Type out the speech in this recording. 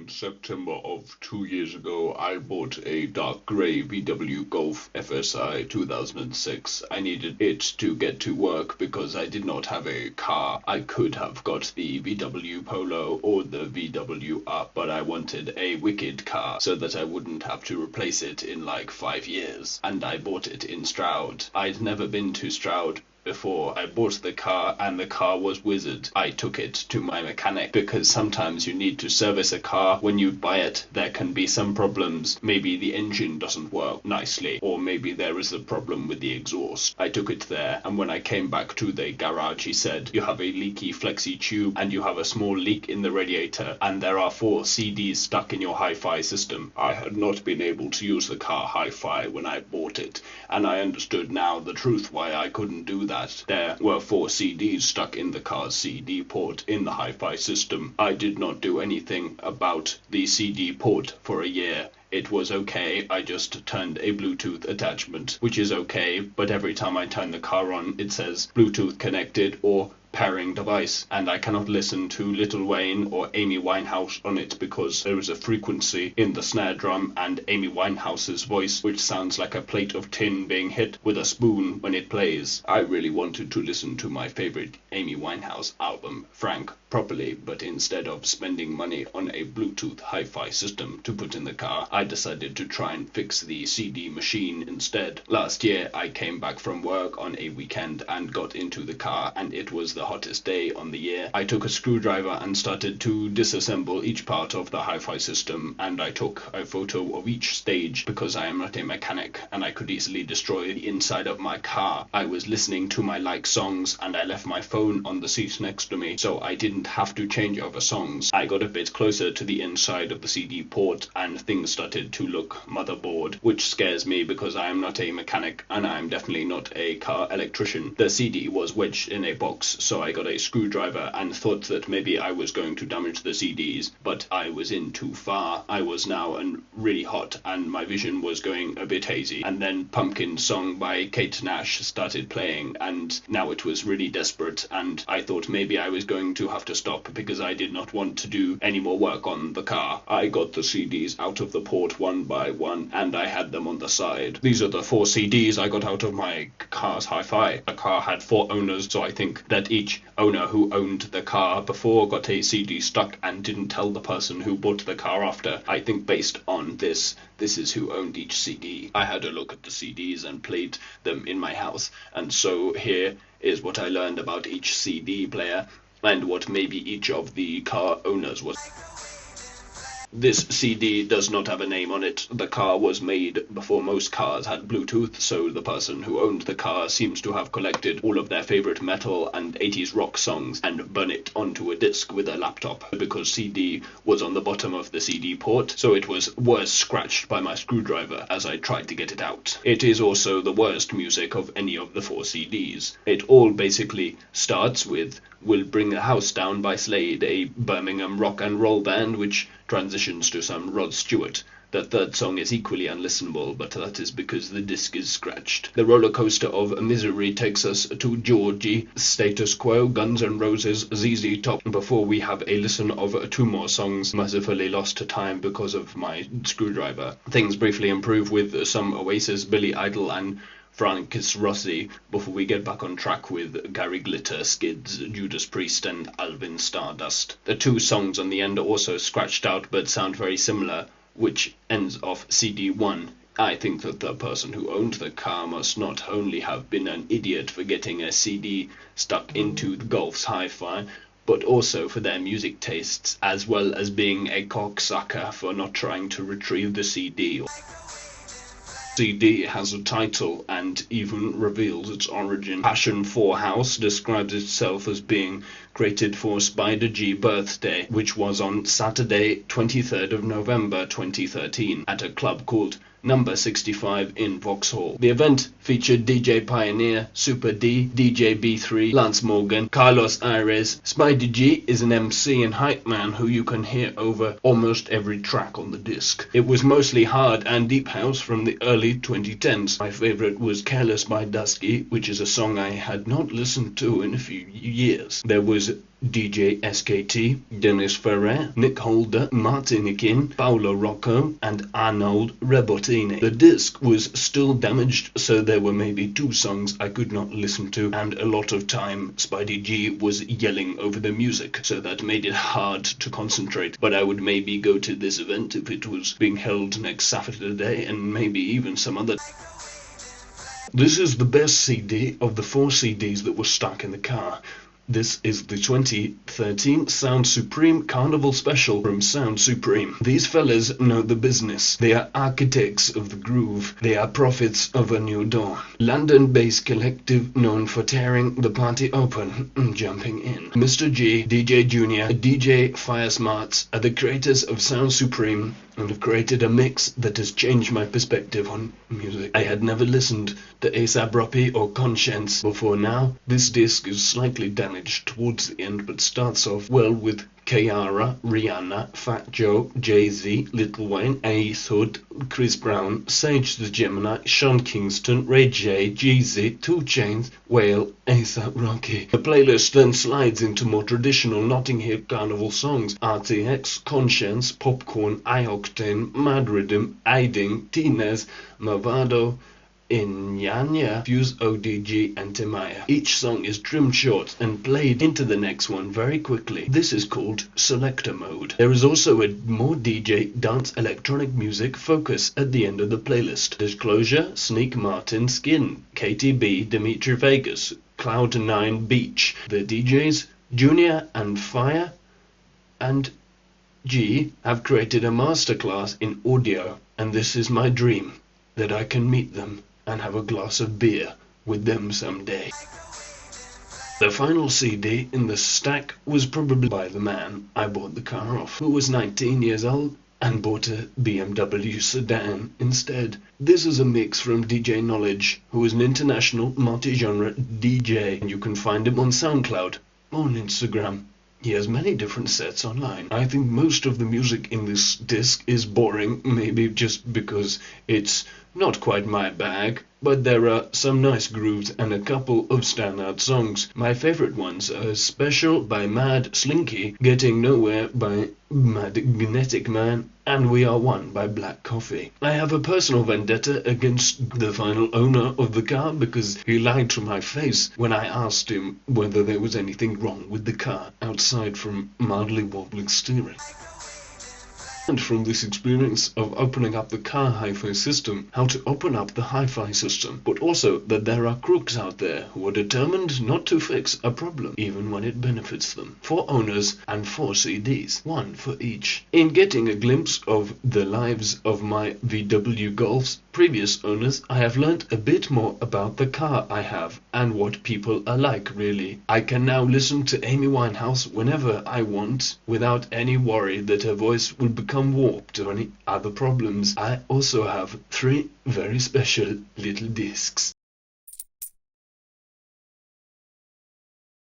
in September of 2 years ago, I bought a dark grey VW Golf FSI 2006. I needed it to get to work because I did not have a car. I could have got the VW Polo or the VW Up, but I wanted a wicked car so that I wouldn't have to replace it in like 5 years. And I bought it in Stroud. I'd never been to Stroud before. I bought the car and the car was wizard. I took it to my mechanic because sometimes you need to service a car. When you buy it, there can be some problems. Maybe the engine doesn't work nicely, or maybe there is a problem with the exhaust. I took it there, and when I came back to the garage, he said, you have a leaky flexi tube and you have a small leak in the radiator, and there are 4 CDs stuck in your HiFi system. I had not been able to use the car HiFi when I bought it, and I understood now the truth why I couldn't do that. There were 4 CDs stuck in the car's CD port in the HiFi system. I did not do anything about the CD port for a year. It was okay, I just turned a Bluetooth attachment, which is okay, but every time I turn the car on, it says Bluetooth connected or pairing device, and I cannot listen to Lil Wayne or Amy Winehouse on it because there is a frequency in the snare drum and Amy Winehouse's voice which sounds like a plate of tin being hit with a spoon when it plays. I really wanted to listen to my favorite Amy Winehouse album, Frank, properly, but instead of spending money on a Bluetooth hi-fi system to put in the car, I decided to try and fix the CD machine instead. Last year I came back from work on a weekend and got into the car, and it was the hottest day on the year. I took a screwdriver and started to disassemble each part of the hi-fi system, and I took a photo of each stage because I am not a mechanic and I could easily destroy the inside of my car. I was listening to my like songs and I left my phone on the seat next to me, so I didn't have to change over songs. I got a bit closer to the inside of the CD port and things started to look motherboard, which scares me because I am not a mechanic and I am definitely not a car electrician. The CD was wedged in a box, so I got a screwdriver and thought that maybe I was going to damage the CDs, but I was in too far. I was now really hot and my vision was going a bit hazy, and then Pumpkin song by Kate Nash started playing, and now it was really desperate, and I thought maybe I was going to have to stop because I did not want to do any more work on the car. I got the CDs out of the port one by one and I had them on the side. These are the 4 CDs I got out of my car's hi-fi. The car had 4 owners, so I think that each owner who owned the car before got a CD stuck and didn't tell the person who bought the car after. I think based on this is who owned each CD. I had a look at the CDs and played them in my house, and so here is what I learned about each CD player and what maybe each of the car owners was. This CD does not have a name on it. The car was made before most cars had Bluetooth, so the person who owned the car seems to have collected all of their favorite metal and 80s rock songs and burn it onto a disc with a laptop, because CD was on the bottom of the CD port, so it was worse scratched by my screwdriver as I tried to get it out. It is also the worst music of any of the 4 CDs. It all basically starts with Will Bring the House Down by Slade, a Birmingham rock and roll band, which transitions to some Rod Stewart. The third song is equally unlistenable, but that is because the disc is scratched. The roller coaster of misery takes us to Georgie, Status Quo, Guns N' Roses, ZZ Top, before we have a listen of 2 more songs mercifully lost to time because of my screwdriver. Things briefly improve with some Oasis, Billy Idol and Francis Rossi before we get back on track with Gary Glitter, Skids, Judas Priest and Alvin Stardust. The 2 songs on the end are also scratched out but sound very similar, which ends off CD 1. I think that the person who owned the car must not only have been an idiot for getting a CD stuck into the Golf's hi-fi, but also for their music tastes, as well as being a cocksucker for not trying to retrieve the CD. CD has a title and even reveals its origin. Passion 4 House describes itself as being created for Spider G birthday, which was on Saturday 23rd of November 2013 at a club called Number 65 in Vauxhall. The event featured DJ Pioneer, Super D, DJ B3, Lance Morgan, Carlos Aires. Spider G is an MC and hype man who you can hear over almost every track on the disc. It was mostly hard and deep house from the early 2010s. My favorite was Careless by Dusky, which is a song I had not listened to in a few years. There was DJ SKT, Dennis Ferrer, Nick Holder, Martin Ikin, Paolo Rocco, and Arnold Rebottini. The disc was still damaged, so there were maybe 2 songs I could not listen to, and a lot of time Spidey G was yelling over the music, so that made it hard to concentrate. But I would maybe go to this event if it was being held next Saturday, and maybe even some other. This is the best CD of the 4 CDs that were stuck in the car. This is the 2013 Sound Supreme Carnival Special from Sound Supreme. These fellas know the business. They are architects of the groove. They are prophets of a new dawn. London-based collective known for tearing the party open and jumping in. Mr. G, DJ Junior, DJ Firesmarts are the creators of Sound Supreme and have created a mix that has changed my perspective on music. I had never listened to A$AP Rocky or Conscience before now. This disc is slightly damaged towards the end, but starts off well with Kiara, Rihanna, Fat Joe, Jay-Z, Lil Wayne, Ace Hood, Chris Brown, Sage the Gemini, Sean Kingston, Ray J, Jeezy, 2 Chainz, Whale, A$AP Rocky. The playlist then slides into more traditional Notting Hill Carnival songs: RTX, Conscience, Popcorn, iOctane, Mad Rhythm, Aiding, Tinez, Movado, Inyanya, Fuse ODG, and Timaya. Each song is trimmed short and played into the next one very quickly. This is called Selector Mode. There is also a more DJ dance electronic music focus at the end of the playlist. Disclosure, Sneak Martin, Skin, KTB, Dimitri Vegas, Cloud9 Beach. The DJs, Junior and Fire and G, have created a masterclass in audio, and this is my dream, that I can meet them and have a glass of beer with them someday. The final CD in the stack was probably by the man I bought the car off, who was 19 years old and bought a BMW sedan instead. This is a mix from DJ Knowledge, who is an international multi-genre DJ, and you can find him on SoundCloud, on Instagram. He has many different sets online. I think most of the music in this disc is boring, maybe just because it's not quite my bag, but there are some nice grooves and a couple of standout songs. My favorite ones are Special by Mad Slinky, Getting Nowhere by Magnetic Man, and We Are One by Black Coffee. I have a personal vendetta against the final owner of the car because he lied to my face when I asked him whether there was anything wrong with the car outside from mildly wobbling steering. And from this experience of opening up the car HiFi system, how to open up the HiFi system, but also that there are crooks out there who are determined not to fix a problem, even when it benefits them. 4 owners and 4 CDs, 1 for each. In getting a glimpse of the lives of my VW Golf's previous owners, I have learnt a bit more about the car I have and what people are like, really. I can now listen to Amy Winehouse whenever I want without any worry that her voice will become warped or any other problems. I also have 3 very special little discs.